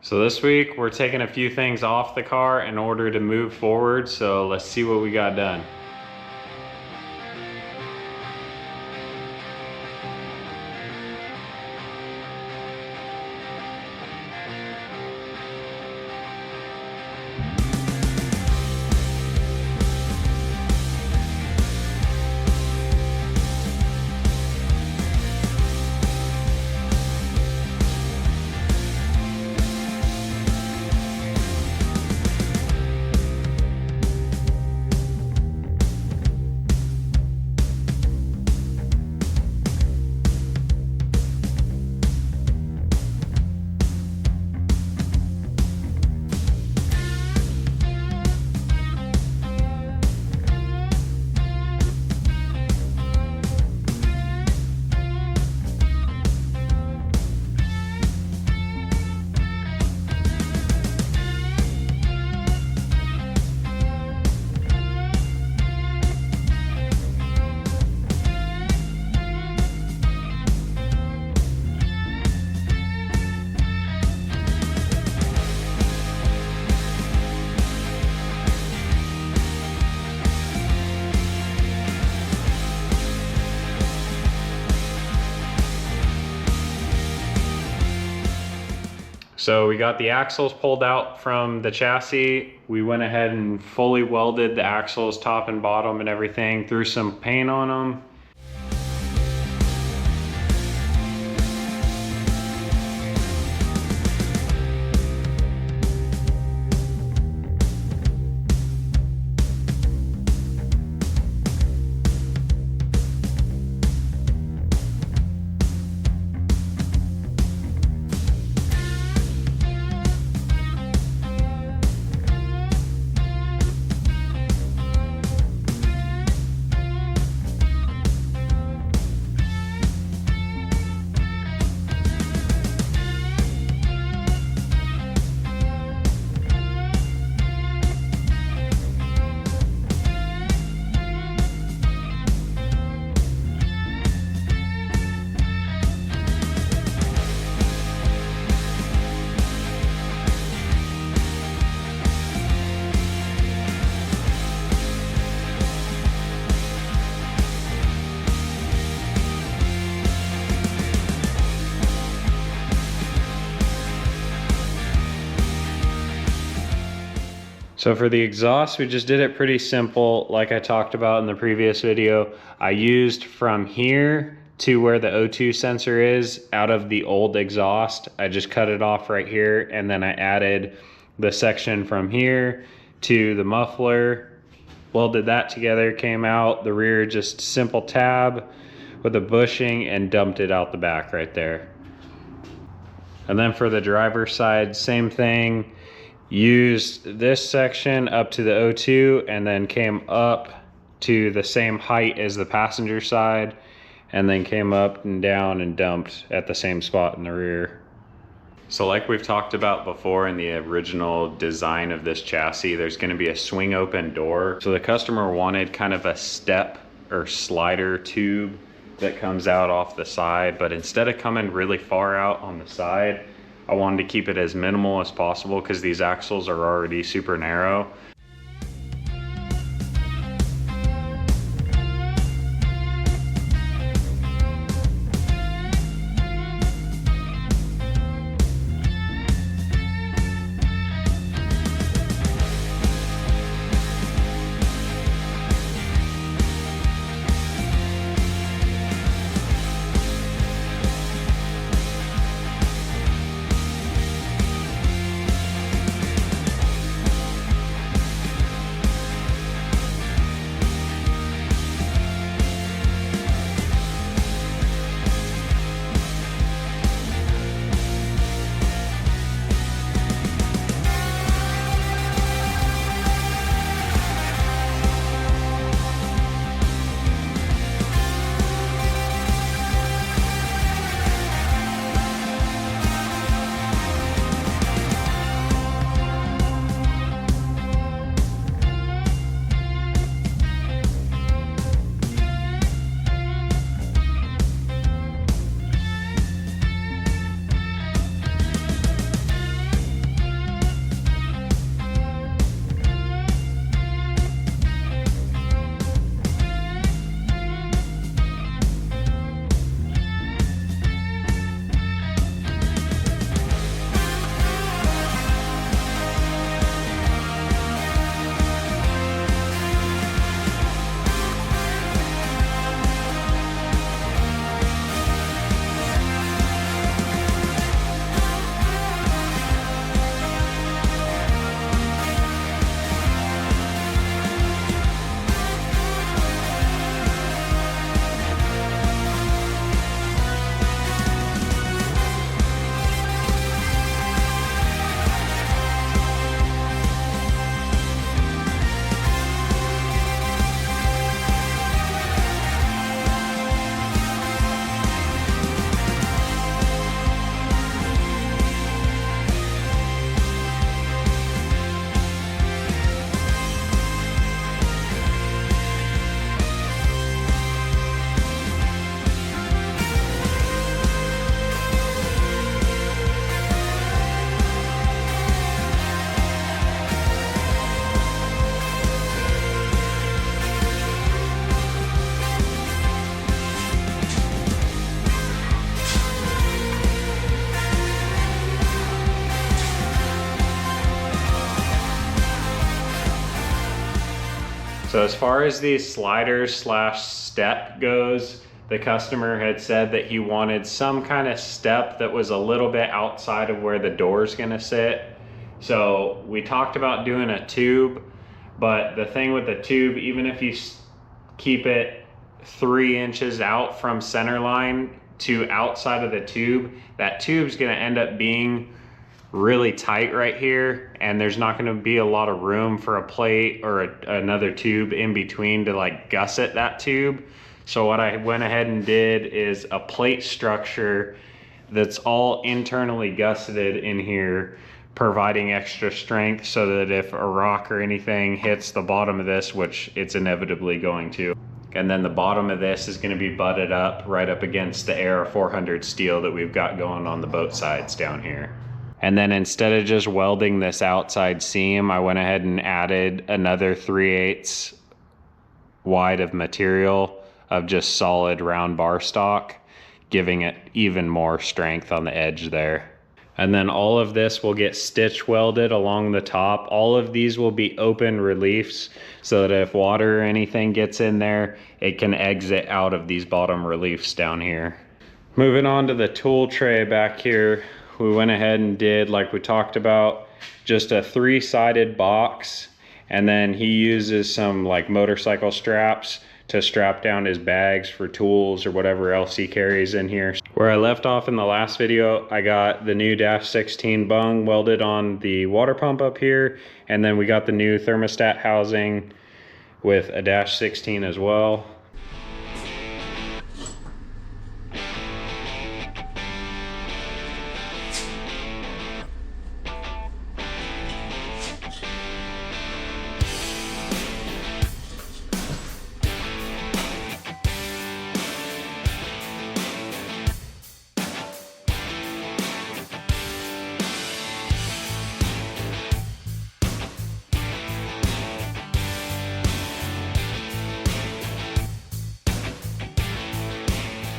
So this week we're taking a few things off the car in order to move forward, so let's see what we got done. So we got the axles pulled out from the chassis. We went ahead and fully welded the axles top and bottom and everything, threw some paint on them. So for the exhaust, we just did it pretty simple. Like I talked about in the previous video, I used from here to where the O2 sensor is out of the old exhaust. I just cut it off right here, and then I added the section from here to the muffler, welded that together, came out the rear, just simple tab with a bushing, and dumped it out the back right there. And then for the driver's side, same thing. Used this section up to the O2 and then came up to the same height as the passenger side, and then came up and down and dumped at the same spot in the rear. So like we've talked about before in the original design of this chassis, there's going to be a swing open door. So the customer wanted kind of a step or slider tube that comes out off the side, but instead of coming really far out on the side, I wanted to keep it as minimal as possible because these axles are already super narrow. So as far as the sliders slash step goes, the customer had said that he wanted some kind of step that was a little bit outside of where the door's gonna sit. So we talked about doing a tube, but the thing with the tube, even if you keep it 3 inches out from center line to outside of the tube, that tube's gonna end up being really tight right here, and there's not going to be a lot of room for a plate or another tube in between to like gusset that tube. So what I went ahead and did is a plate structure that's all internally gusseted in here, providing extra strength so that if a rock or anything hits the bottom of this, which it's inevitably going to, and then the bottom of this is going to be butted up right up against the Era 400 steel that we've got going on the boat sides down here. And then instead of just welding this outside seam, I went ahead and added another 3/8 wide of material of just solid round bar stock, giving it even more strength on the edge there. And then all of this will get stitch welded along the top. All of these will be open reliefs so that if water or anything gets in there, it can exit out of these bottom reliefs down here. Moving on to the tool tray back here, we went ahead and did, like we talked about, just a 3-sided box, and then he uses some like motorcycle straps to strap down his bags for tools or whatever else he carries in here. Where I left off in the last video, I got the new -16 bung welded on the water pump up here, and then we got the new thermostat housing with a -16 as well.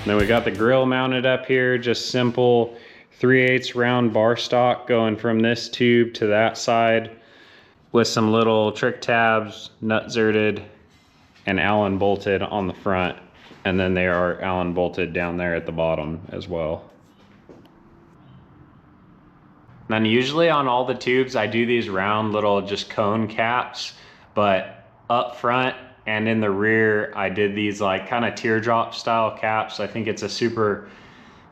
Then we got the grill mounted up here, just simple 3/8 round bar stock going from this tube to that side with some little trick tabs, nut zerted and Allen bolted on the front. And then they are Allen bolted down there at the bottom as well. Then usually on all the tubes, I do these round little just cone caps, but up front and in the rear, I did these like kind of teardrop style caps. I think it's a super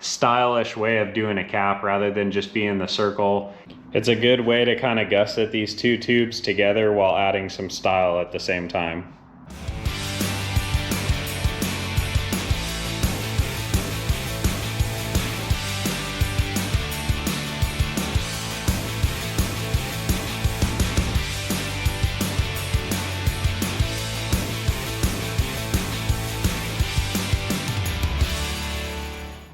stylish way of doing a cap rather than just being the circle. It's a good way to kind of gusset these two tubes together while adding some style at the same time.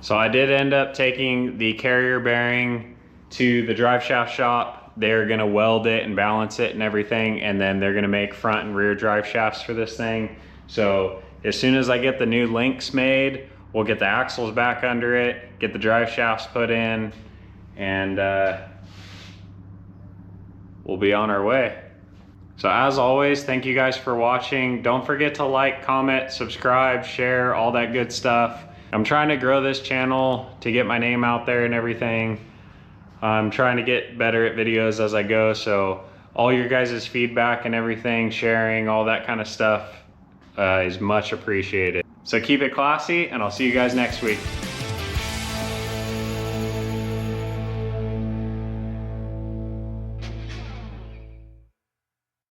So I did end up taking the carrier bearing to the drive shaft shop. They're gonna weld it and balance it and everything, and then they're gonna make front and rear drive shafts for this thing. So as soon as I get the new links made, we'll get the axles back under it, get the drive shafts put in, and we'll be on our way. So as always, thank you guys for watching. Don't forget to like, comment, subscribe, share, all that good stuff. I'm trying to grow this channel to get my name out there and everything. I'm trying to get better at videos as I go, so all your guys' feedback and everything, sharing, all that kind of stuff is much appreciated. So keep it classy, and I'll see you guys next week.